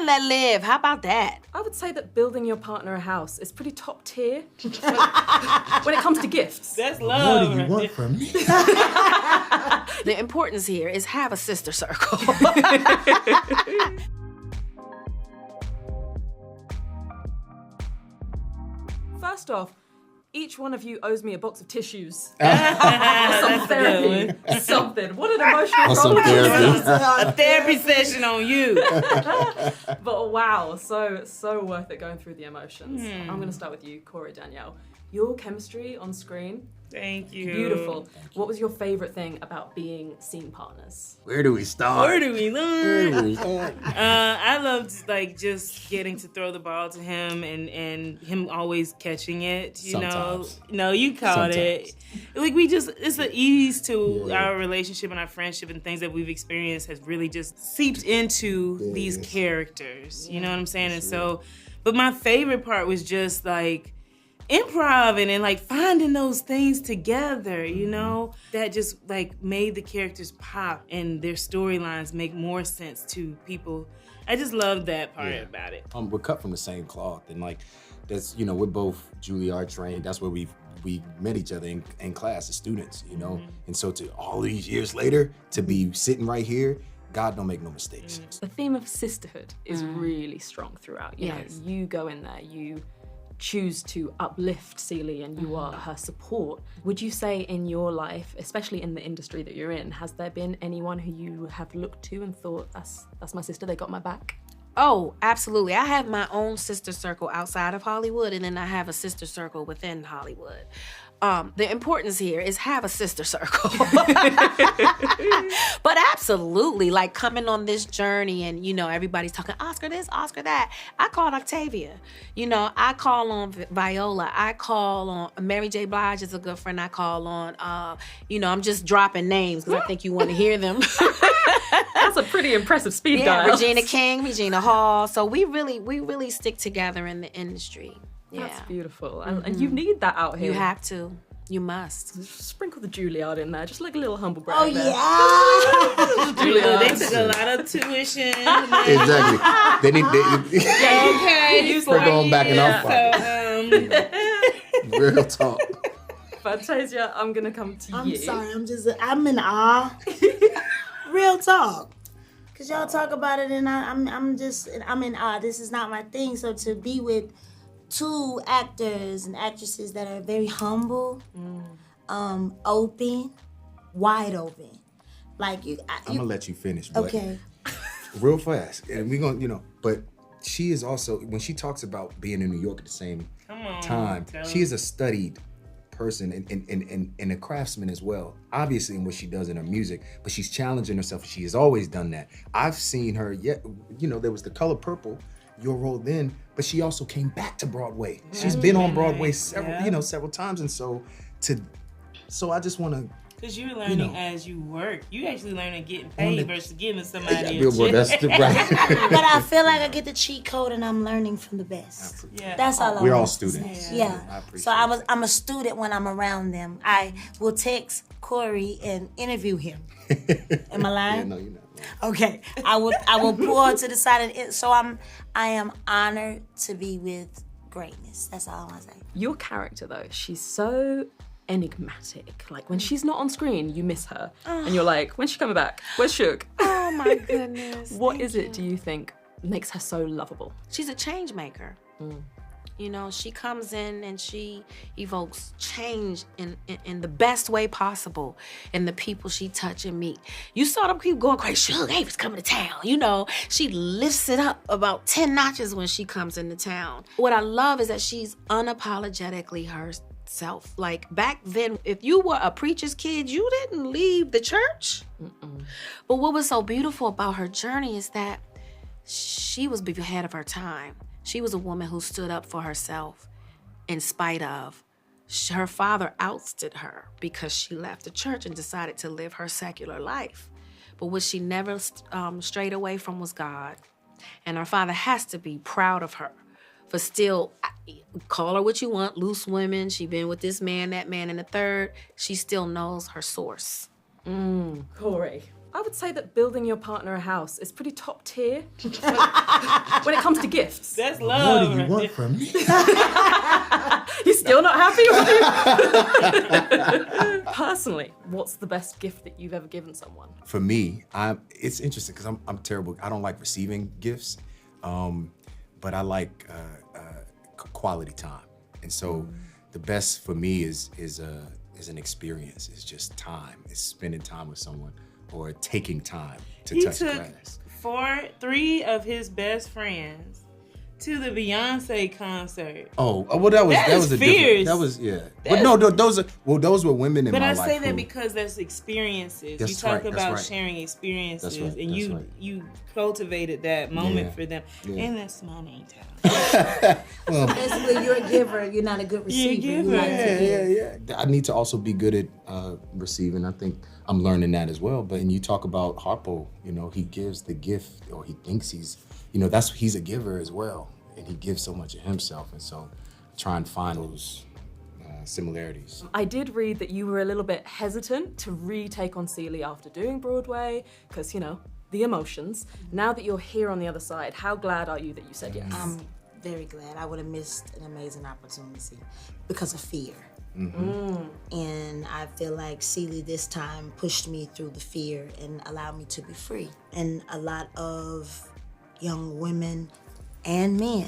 and let live. How about that? I would say that building your partner a house is pretty top tier when it comes to gifts. That's love. What do you want from me? The importance here is have a sister circle. First off, each one of you owes me a box of tissues. Some therapy. Something. What an emotional Some roller therapy. A therapy session on you. But wow, so worth it going through the emotions. I'm going to start with you, Corey, Danielle. Your chemistry on screen, Thank you. beautiful. What was your favorite thing about being scene partners? Where do we start? Where do we Where learn? do we start? I loved like just getting to throw the ball to him and him always catching it. You Sometimes. know, no, you caught it. Like it's an ease to our relationship and our friendship and things that we've experienced has really just seeped into these characters. You know what I'm saying? And so, but my favorite part was just like improv and like finding those things together, you know, that just like made the characters pop and their storylines make more sense to people. I just love that part about it. We're cut from the same cloth, and like that's, you know, we're both Juilliard trained. That's where we met each other in class as students, you know. And so to all these years later to be sitting right here, God don't make no mistakes. The theme of sisterhood is really strong throughout. You know, Yes. you go in there, you choose to uplift Celie and you are her support. Would you say in your life, especially in the industry that you're in, has there been anyone who you have looked to and thought, that's my sister, they got my back? Oh, absolutely. I have my own sister circle outside of Hollywood, and then I have a sister circle within Hollywood. The importance here is have a sister circle. But absolutely, like coming on this journey and, you know, everybody's talking Oscar this, Oscar that. I called Octavia. You know, I call on Viola. I call on Mary J. Blige is a good friend. I call on, you know, I'm just dropping names because I think you want to hear them. That's a pretty impressive speed Yeah, dial. Regina King, Regina Hall. So we really stick together in the industry. Yeah. That's beautiful. And you need that out here. You have to. You must. Sprinkle the Juilliard in there, just like a little humble brag. Oh, there. yeah. They took a lot of tuition. Exactly. They need Okay, you we're going back in our pocket. So, Real talk. Fantasia, I'm gonna come to I'm you. sorry, I'm in awe. Real talk. Cause y'all talk about it and I'm in awe. This is not my thing. So to be with two actors and actresses that are very humble, open, wide open. Like I'm gonna let you finish, but okay. real fast. And we're gonna, you know, but she is also, when she talks about being in New York at the same time, she is a studied person and a craftsman as well, obviously in what she does in her music, but she's challenging herself. She has always done that. I've seen her, you know, there was The Color Purple, your role then, but she also came back to Broadway. She's been on Broadway several times, and so I just want to. because you're learning as you work. You actually learning getting paid versus giving somebody a Billboard, check. that's right. But I feel like I get the cheat code and I'm learning from the best. Yeah. That's all. We're I all want to say. students. Yeah. I appreciate So I'm a student when I'm around them. I will text Corey and interview him. Am I lying? Yeah, no, you're not. Okay. I will pull her to the side and so I am honored to be with greatness. That's all I want to say. Your character, though, she's so enigmatic. Like, when she's not on screen, you miss her. And you're like, when's she coming back? Where's Shook? Oh my goodness. What is it, do you think, makes her so lovable? She's a change maker. You know, she comes in and she evokes change in the best way possible in the people she touch and meet. You saw them people going crazy, Suge Avery's coming to town. You know, she lifts it up about 10 notches when she comes into town. What I love is that she's unapologetically herself. Like back then, if you were a preacher's kid, you didn't leave the church. But what was so beautiful about her journey is that she was ahead of her time. She was a woman who stood up for herself in spite of. Her father ousted her because she left the church and decided to live her secular life. But what she never strayed away from was God. And her father has to be proud of her for still, call her what you want, loose women. She been with this man, that man, and the third. She still knows her source. Corey, I would say that building your partner a house is pretty top tier when it comes to gifts. That's love. What do you want from me? You're still not happy with you? Personally, what's the best gift that you've ever given someone? For me, it's interesting because I'm terrible. I don't like receiving gifts, but I like quality time. And so the best for me is an experience. It's just time. It's spending time with someone or taking time to touch grass. He took 3 of his best friends to the Beyonce concert. Oh, well, that was a fierce. different. That was But no, those were women in my life. But I say that because that's experiences. That's you talk right, about that's right. sharing experiences, That's right, and that's right. you cultivated that moment for them, Yeah. and that's my name tag. Basically, you're a giver. You're not a good receiver. You're a giver. You like to give. Yeah. I need to also be good at receiving. I think I'm learning that as well. But and you talk about Harpo, he gives the gift, or he thinks he's a giver as well, and he gives so much of himself. And so, try and find those similarities. I did read that you were a little bit hesitant to retake on Celie after doing Broadway, because, the emotions. Now that you're here on the other side, how glad are you that you said yes? I'm very glad. I would have missed an amazing opportunity because of fear. And I feel like Celie this time pushed me through the fear and allowed me to be free. And a lot of young women and men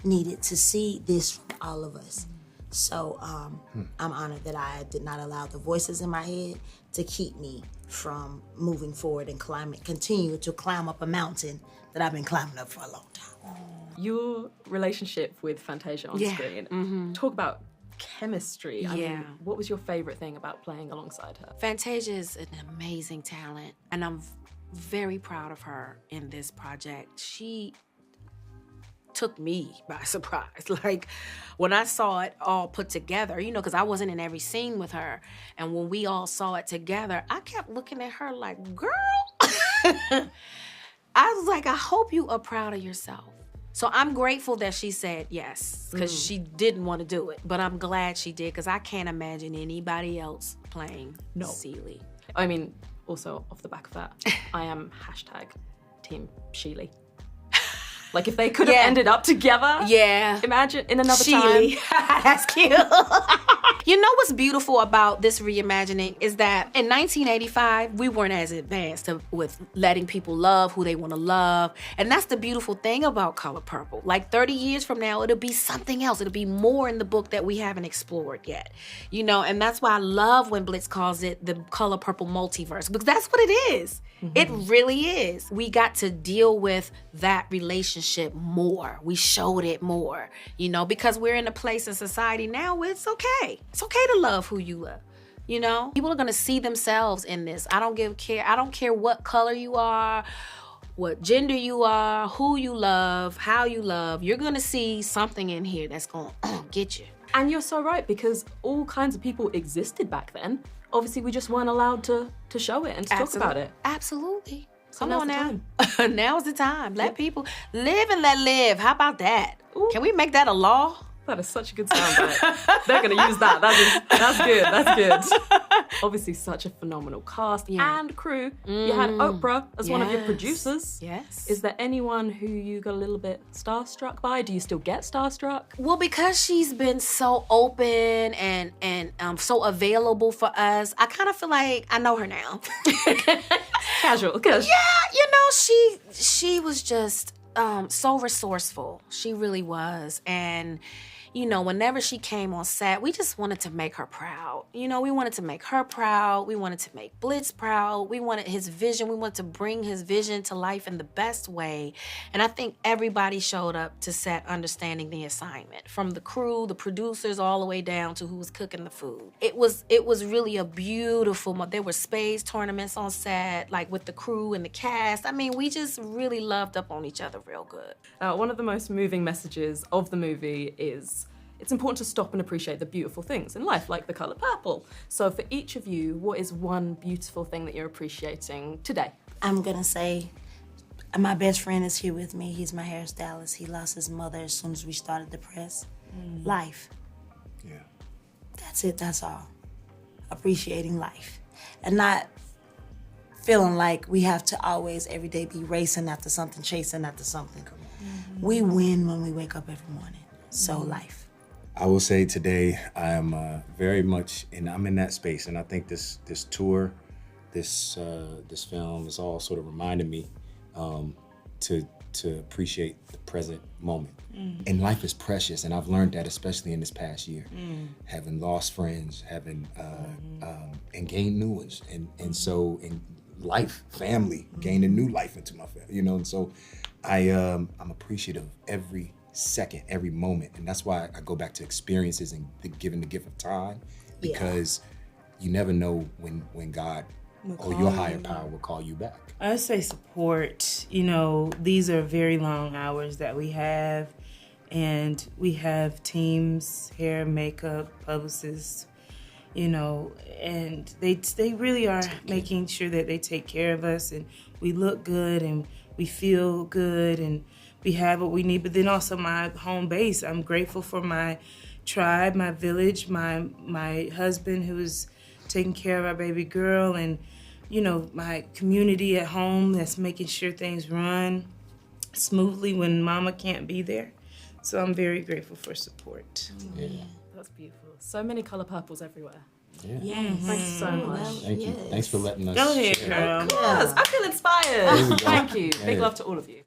needed to see this from all of us. So I'm honored that I did not allow the voices in my head to keep me from moving forward and continue to climb up a mountain that I've been climbing up for a long time. Your relationship with Fantasia on screen, talk about chemistry. I mean, what was your favorite thing about playing alongside her? Fantasia is an amazing talent, and I'm very proud of her in this project. She took me by surprise. Like, when I saw it all put together, because I wasn't in every scene with her, and when we all saw it together, I kept looking at her like, girl. I was like, I hope you are proud of yourself. So I'm grateful that she said yes, because she didn't want to do it. But I'm glad she did, because I can't imagine anybody else playing Celie. I mean, also, off the back of that, I am #Team Sheely. Like, if they could have ended up together, imagine in another time. That's cute. You know what's beautiful about this reimagining is that in 1985, we weren't as advanced with letting people love who they want to love. And that's the beautiful thing about Color Purple. Like 30 years from now, it'll be something else. It'll be more in the book that we haven't explored yet. And that's why I love when Blitz calls it the Color Purple multiverse, because that's what it is. It really is. We got to deal with that relationship more. We showed it more, because we're in a place in society now where it's okay. It's okay to love who you love. People are gonna see themselves in this. I don't care what color you are, what gender you are, who you love, how you love. You're gonna see something in here that's gonna get you. And you're so right, because all kinds of people existed back then. Obviously, we just weren't allowed to show it and to talk about it. Absolutely. So Come on now's now. Now's the time. Let people live and let live. How about that? Ooh. Can we make that a law? That is such a good soundbite. They're going to use that. That's good. That's good. Obviously, such a phenomenal cast and crew. You had Oprah as one of your producers. Yes. Is there anyone who you got a little bit starstruck by? Do you still get starstruck? Well, because she's been so open and so available for us, I kind of feel like I know her now. Casual. Yeah, she was just so resourceful. She really was. And whenever she came on set, we just wanted to make her proud. We wanted to make her proud. We wanted to make Blitz proud. We wanted his vision. We wanted to bring his vision to life in the best way. And I think everybody showed up to set understanding the assignment, from the crew, the producers, all the way down to who was cooking the food. It was really a beautiful There were spades tournaments on set, like with the crew and the cast. I mean, we just really loved up on each other real good. One of the most moving messages of the movie is it's important to stop and appreciate the beautiful things in life, like the color purple. So for each of you, what is one beautiful thing that you're appreciating today? I'm gonna say my best friend is here with me. He's my hairstylist. He lost his mother as soon as we started the press. Life. Yeah. That's it, that's all. Appreciating life. And not feeling like we have to always every day be racing after something, chasing after something. We win when we wake up every morning. So life. I will say today I am very much, and I'm in that space, and I think this tour, this film is all sort of reminding me to appreciate the present moment. And life is precious, and I've learned that especially in this past year, having lost friends, having and gained new ones, and so in life, family, gaining new life into my family, you know. And so I'm appreciative of every second, every moment, and that's why I go back to experiences and giving the gift of time, because you never know when God or your higher power will call you back. I say support. You know, these are very long hours that we have, and we have teams, hair, makeup, publicists, you know, and they really are making sure that they take care of us, and we look good and we feel good and we have what we need. But then also my home base, I'm grateful for my tribe, my village, my husband who is taking care of our baby girl, and you know, my community at home that's making sure things run smoothly when mama can't be there. So I'm very grateful for support. Yeah. That's beautiful. So many color purples everywhere. Yeah. Yes. Thanks so much. Thank you. Thanks for letting us Go ahead, share. girl. Yes, I feel inspired. There we go. Thank you. Yeah. Big love to all of you.